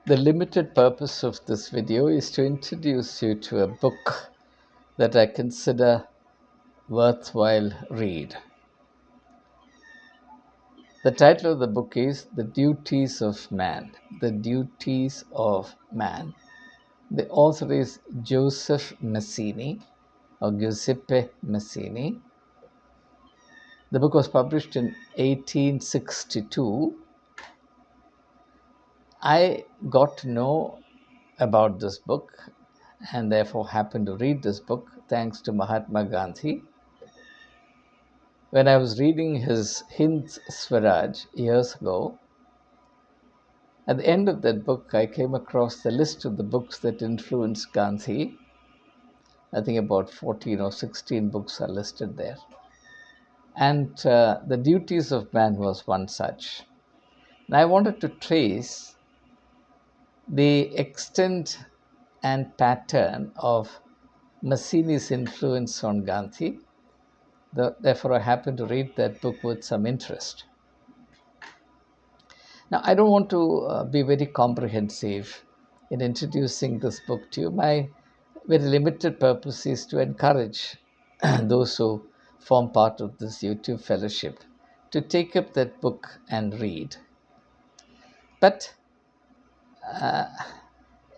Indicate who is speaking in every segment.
Speaker 1: The limited purpose of this video is to introduce you to a book that I consider worthwhile read. The title of the book is The Duties of Man. The Duties of Man. The author is Joseph Mazzini or Giuseppe Mazzini. The book was published in 1862. I got to know about this book and therefore happened to read this book thanks to Mahatma Gandhi. When I was reading his Hind Swaraj years ago, at the end of that book, I came across the list of the books that influenced Gandhi. I think about 14 or 16 books are listed there. And The Duties of Man was one such. And I wanted to trace the extent and pattern of Mazzini's influence on Gandhi. Therefore, I happened to read that book with some interest. Now, I don't want to be very comprehensive in introducing this book to you. My very limited purpose is to encourage those who form part of this YouTube fellowship to take up that book and read. But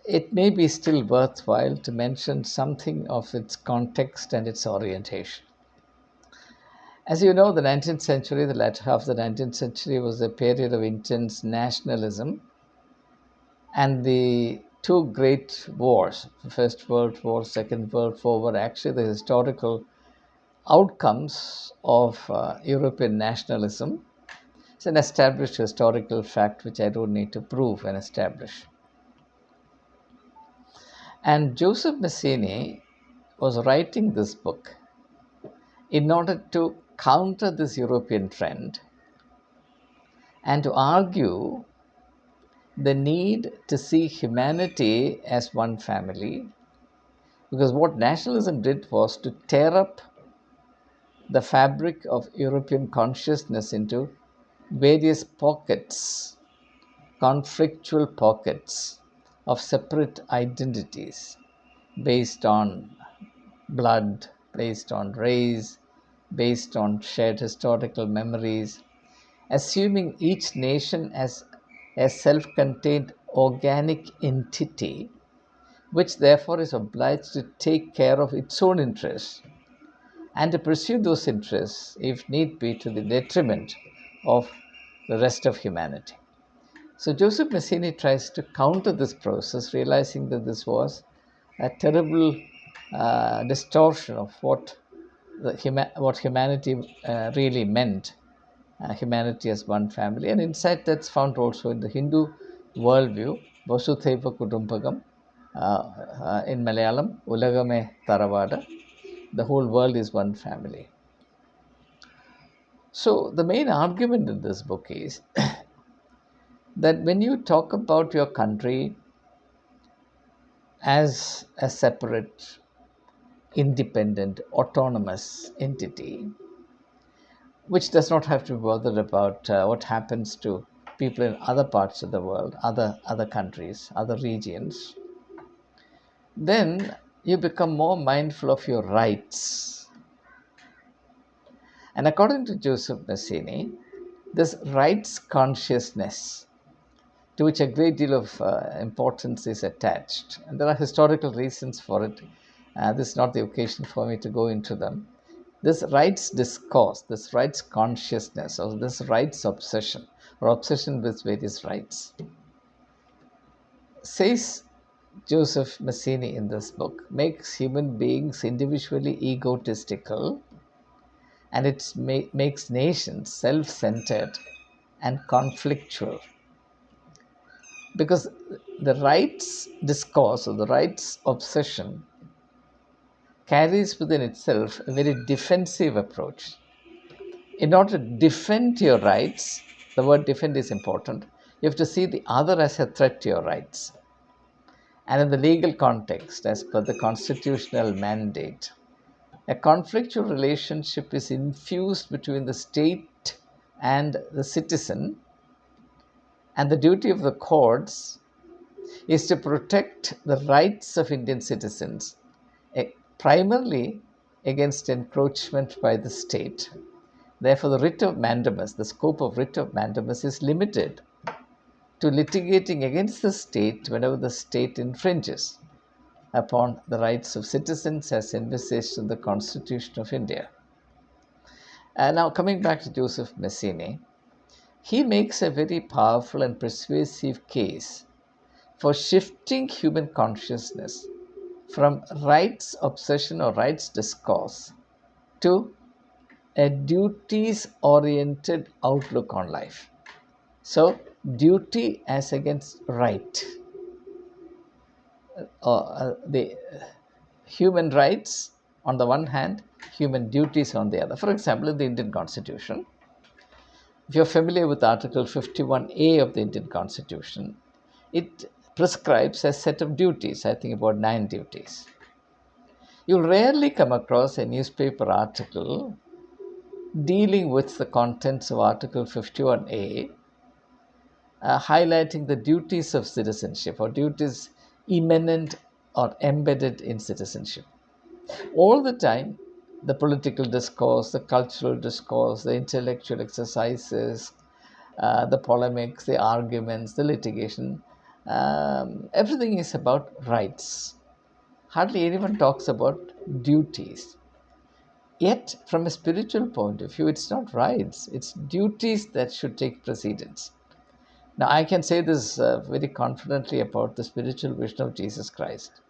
Speaker 1: it may be still worthwhile to mention something of its context and its orientation. As you know, the 19th century, the latter half of the 19th century, was a period of intense nationalism, and the two great wars, the First World War, Second World War, were actually the historical outcomes of European nationalism. It's an established historical fact which I don't need to prove and establish. And Joseph Mazzini was writing this book in order to counter this European trend and to argue the need to see humanity as one family, because what nationalism did was to tear up the fabric of European consciousness into various pockets, conflictual pockets of separate identities based on blood, based on race, based on shared historical memories, assuming each nation as a self-contained organic entity, which therefore is obliged to take care of its own interests and to pursue those interests, if need be, to the detriment of the rest of humanity. So Joseph Mazzini tries to counter this process, realizing that this was a terrible distortion of what humanity really meant, humanity as one family. And insight that's found also in the Hindu worldview, Vasudhaiva Kutumbakam, in Malayalam, Ulagame Taravada, the whole world is one family. So the main argument in this book is that when you talk about your country as a separate, independent, autonomous entity, which does not have to be bothered about what happens to people in other parts of the world, other countries, other regions, then you become more mindful of your rights. And according to Joseph Mazzini, this rights consciousness, to which a great deal of importance is attached, and there are historical reasons for it. This is not the occasion for me to go into them. This rights discourse, this rights consciousness, or this rights obsession, or obsession with various rights, says Joseph Mazzini in this book, makes human beings individually egotistical, and it makes nations self-centered and conflictual. Because the rights discourse or the rights obsession carries within itself a very defensive approach. In order to defend your rights, the word defend is important, you have to see the other as a threat to your rights. And in the legal context, as per the constitutional mandate, a conflictual relationship is infused between the state and the citizen, and the duty of the courts is to protect the rights of Indian citizens, primarily against encroachment by the state. Therefore, the writ of mandamus, the scope of writ of mandamus is limited to litigating against the state whenever the state infringes upon the rights of citizens as envisaged in the Constitution of India. And now, coming back to Joseph Mazzini, he makes a very powerful and persuasive case for shifting human consciousness from rights obsession or rights discourse to a duties oriented outlook on life. So, duty as against right. The human rights on the one hand, human duties on the other. For example, in the Indian Constitution, if you're familiar with Article 51A of the Indian Constitution, it prescribes a set of duties, I think about 9 duties. You'll rarely come across a newspaper article dealing with the contents of Article 51A, highlighting the duties of citizenship or duties immanent or embedded in citizenship. All the time, the political discourse, the cultural discourse, the intellectual exercises, the polemics, the arguments, the litigation, everything is about rights. Hardly anyone talks about duties. Yet, from a spiritual point of view, it's not rights, it's duties that should take precedence. Now, I can say this very confidently about the spiritual vision of Jesus Christ.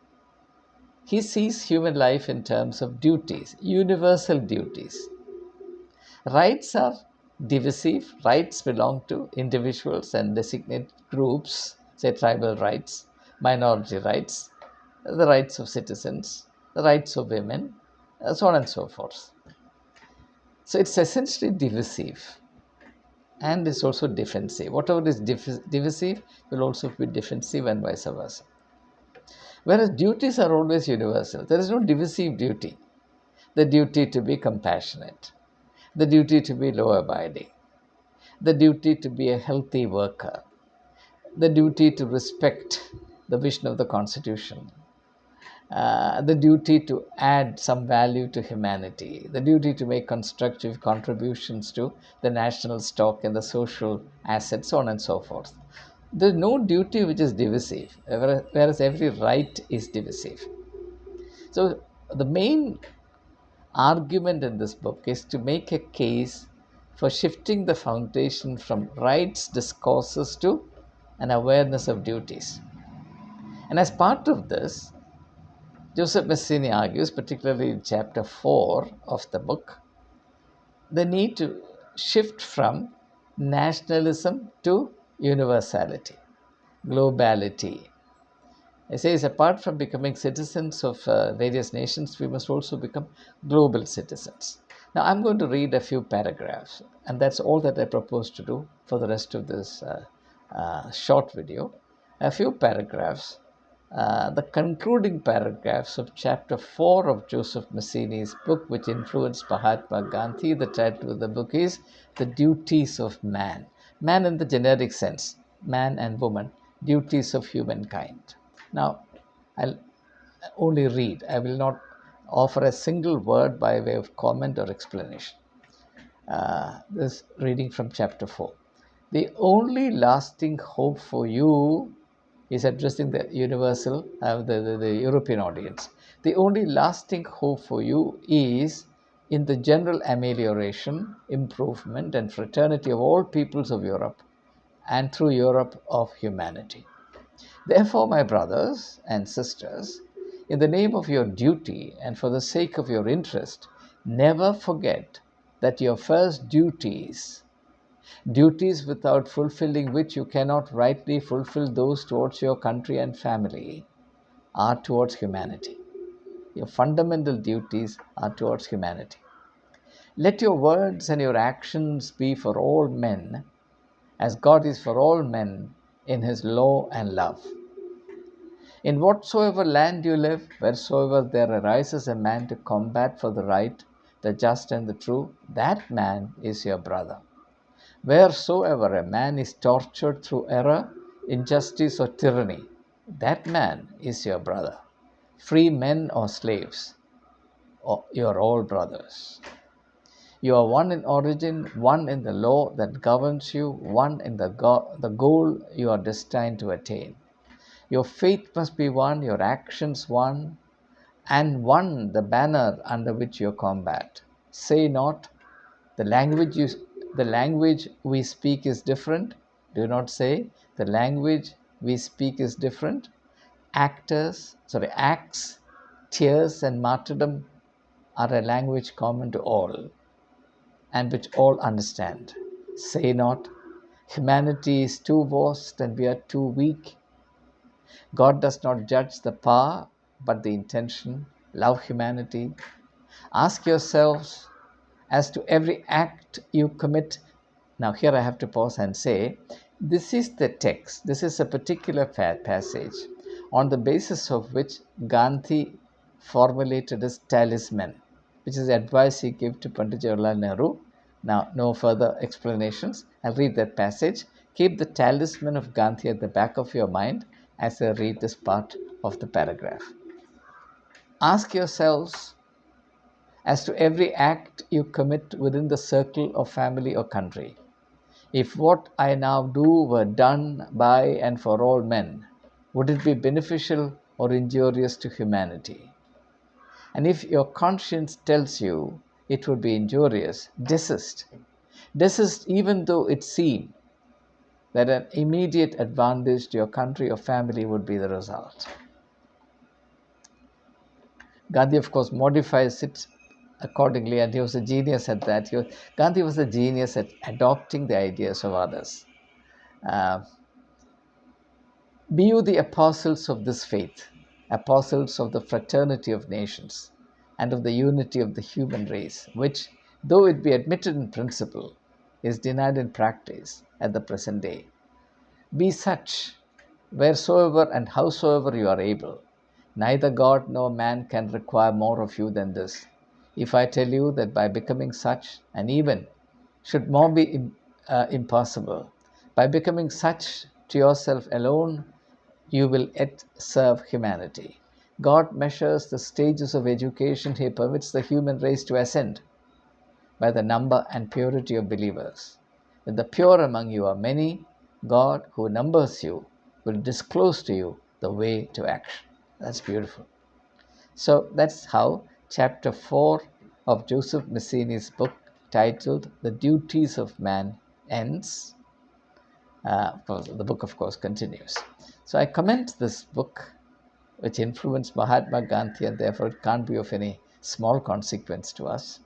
Speaker 1: He sees human life in terms of duties, universal duties. Rights are divisive. Rights belong to individuals and designate groups, say tribal rights, minority rights, the rights of citizens, the rights of women, so on and so forth. So it's essentially divisive and it's also defensive. Whatever is divisive will also be defensive and vice versa. Whereas duties are always universal. There is no divisive duty. The duty to be compassionate, the duty to be law abiding, the duty to be a healthy worker, the duty to respect the vision of the Constitution, the duty to add some value to humanity, the duty to make constructive contributions to the national stock and the social assets, so on and so forth. There is no duty which is divisive, whereas every right is divisive. So, the main argument in this book is to make a case for shifting the foundation from rights discourses to an awareness of duties. And as part of this, Joseph Mazzini argues, particularly in chapter 4 of the book, the need to shift from nationalism to universality, globality. He says, apart from becoming citizens of various nations, we must also become global citizens. Now, I'm going to read a few paragraphs, and that's all that I propose to do for the rest of this short video. A few paragraphs, the concluding paragraphs of chapter 4 of Joseph Mazzini's book, which influenced Mahatma Gandhi. The title of the book is The Duties of Man. Man in the generic sense, man and woman, duties of humankind. Now, I'll only read. I will not offer a single word by way of comment or explanation. This reading from chapter 4. The only lasting hope for you is addressing the universal, the European audience. The only lasting hope for you is in the general amelioration, improvement, and fraternity of all peoples of Europe, and through Europe of humanity. Therefore, my brothers and sisters, in the name of your duty and for the sake of your interest, never forget that your first duties without fulfilling which you cannot rightly fulfill those towards your country and family, are towards humanity. Your fundamental duties are towards humanity. Let your words and your actions be for all men, as God is for all men in his law and love. In whatsoever land you live, wheresoever there arises a man to combat for the right, the just and the true, that man is your brother. Wheresoever a man is tortured through error, injustice, or tyranny, that man is your brother. Free men or slaves, or you are all brothers. You are one in origin, one in the law that governs you, one in the goal you are destined to attain. Your faith must be one, your actions one, and one the banner under which you combat. Say not, the language the language we speak is different. Do not say, the language we speak is different. Acts, tears, and martyrdom are a language common to all, and which all understand. Say not, humanity is too vast and we are too weak. God does not judge the power, but the intention. Love humanity. Ask yourselves as to every act you commit. Now, here I have to pause and say, this is the text, this is a particular passage on the basis of which Gandhi formulated his talisman, which is the advice he gave to Pandit Jawaharlal Nehru. Now, no further explanations. I'll read that passage. Keep the talisman of Gandhi at the back of your mind as I read this part of the paragraph. Ask yourselves as to every act you commit within the circle of family or country. If what I now do were done by and for all men, would it be beneficial or injurious to humanity? And if your conscience tells you it would be injurious, desist. Desist even though it seem that an immediate advantage to your country or family would be the result. Gandhi, of course, modifies it accordingly, and he was a genius at that. Gandhi was a genius at adopting the ideas of others. Be you the apostles of this faith, apostles of the fraternity of nations, and of the unity of the human race, which, though it be admitted in principle, is denied in practice at the present day. Be such, wheresoever and howsoever you are able. Neither God nor man can require more of you than this. If I tell you that by becoming such, and even should more be impossible, by becoming such to yourself alone, you will yet serve humanity. God measures the stages of education He permits the human race to ascend by the number and purity of believers. When the pure among you are many, God, who numbers you, will disclose to you the way to action. That's beautiful. So that's how chapter 4 of Joseph Mazzini's book titled The Duties of Man ends. The book, of course, continues. So I commend this book, which influenced Mahatma Gandhi, and therefore it can't be of any small consequence to us.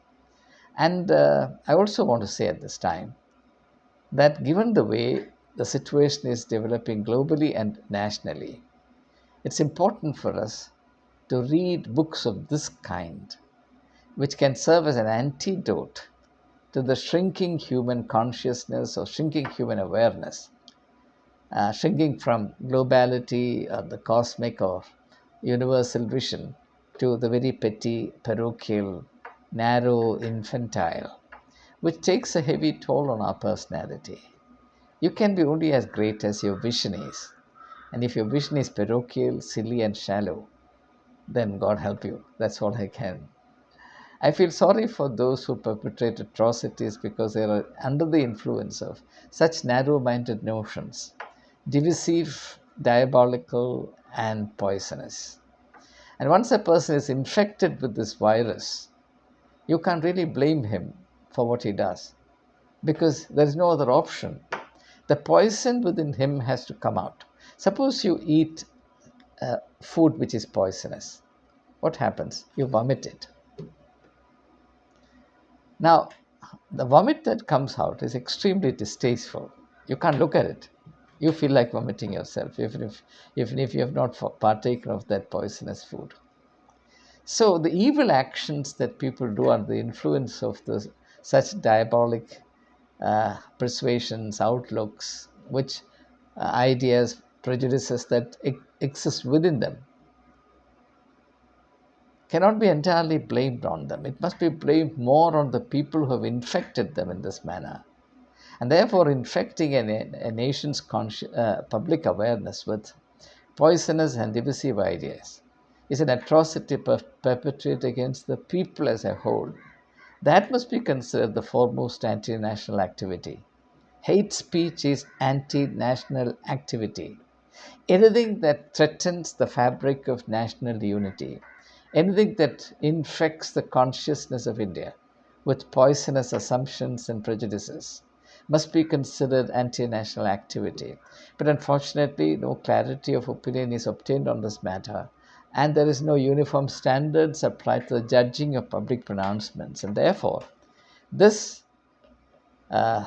Speaker 1: And I also want to say at this time that given the way the situation is developing globally and nationally, it's important for us to read books of this kind, which can serve as an antidote to the shrinking human consciousness or shrinking human awareness, shrinking from globality or the cosmic or universal vision to the very petty, parochial, narrow, infantile, which takes a heavy toll on our personality. You can be only as great as your vision is. And if your vision is parochial, silly, and shallow, then God help you. That's all I can. I feel sorry for those who perpetrate atrocities because they are under the influence of such narrow minded notions, divisive, diabolical, and poisonous. And once a person is infected with this virus, you can't really blame him for what he does because there is no other option. The poison within him has to come out. Suppose you eat food which is poisonous. What happens? You vomit it. Now, the vomit that comes out is extremely distasteful. You can't look at it. You feel like vomiting yourself, even if you have not partaken of that poisonous food. So the evil actions that people do under the influence of such diabolic persuasions, outlooks, which ideas, prejudices that exist within them, cannot be entirely blamed on them. It must be blamed more on the people who have infected them in this manner. And therefore, infecting a nation's public awareness with poisonous and divisive ideas is an atrocity perpetrated against the people as a whole, that must be considered the foremost anti-national activity. Hate speech is anti-national activity. Anything that threatens the fabric of national unity, anything that infects the consciousness of India with poisonous assumptions and prejudices, must be considered anti-national activity. But unfortunately, no clarity of opinion is obtained on this matter, and there is no uniform standards applied to the judging of public pronouncements. And therefore, this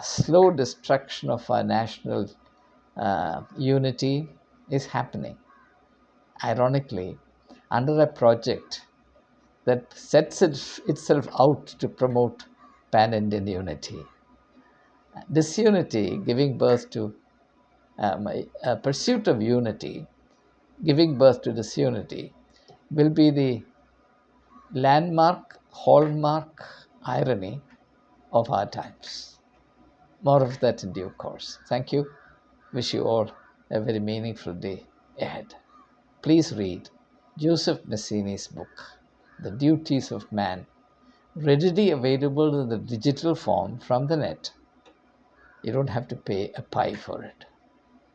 Speaker 1: slow destruction of our national unity is happening, ironically, under a project that sets itself out to promote pan-Indian unity. Disunity giving birth to pursuit of unity, giving birth to disunity, will be the landmark, hallmark irony of our times. More of that in due course. Thank you. Wish you all a very meaningful day ahead. Please read Joseph Mazzini's book, The Duties of Man, readily available in the digital form from the net. You don't have to pay a pie for it.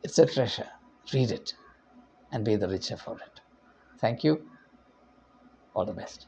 Speaker 1: It's a treasure. Read it and be the richer for it. Thank you. All the best.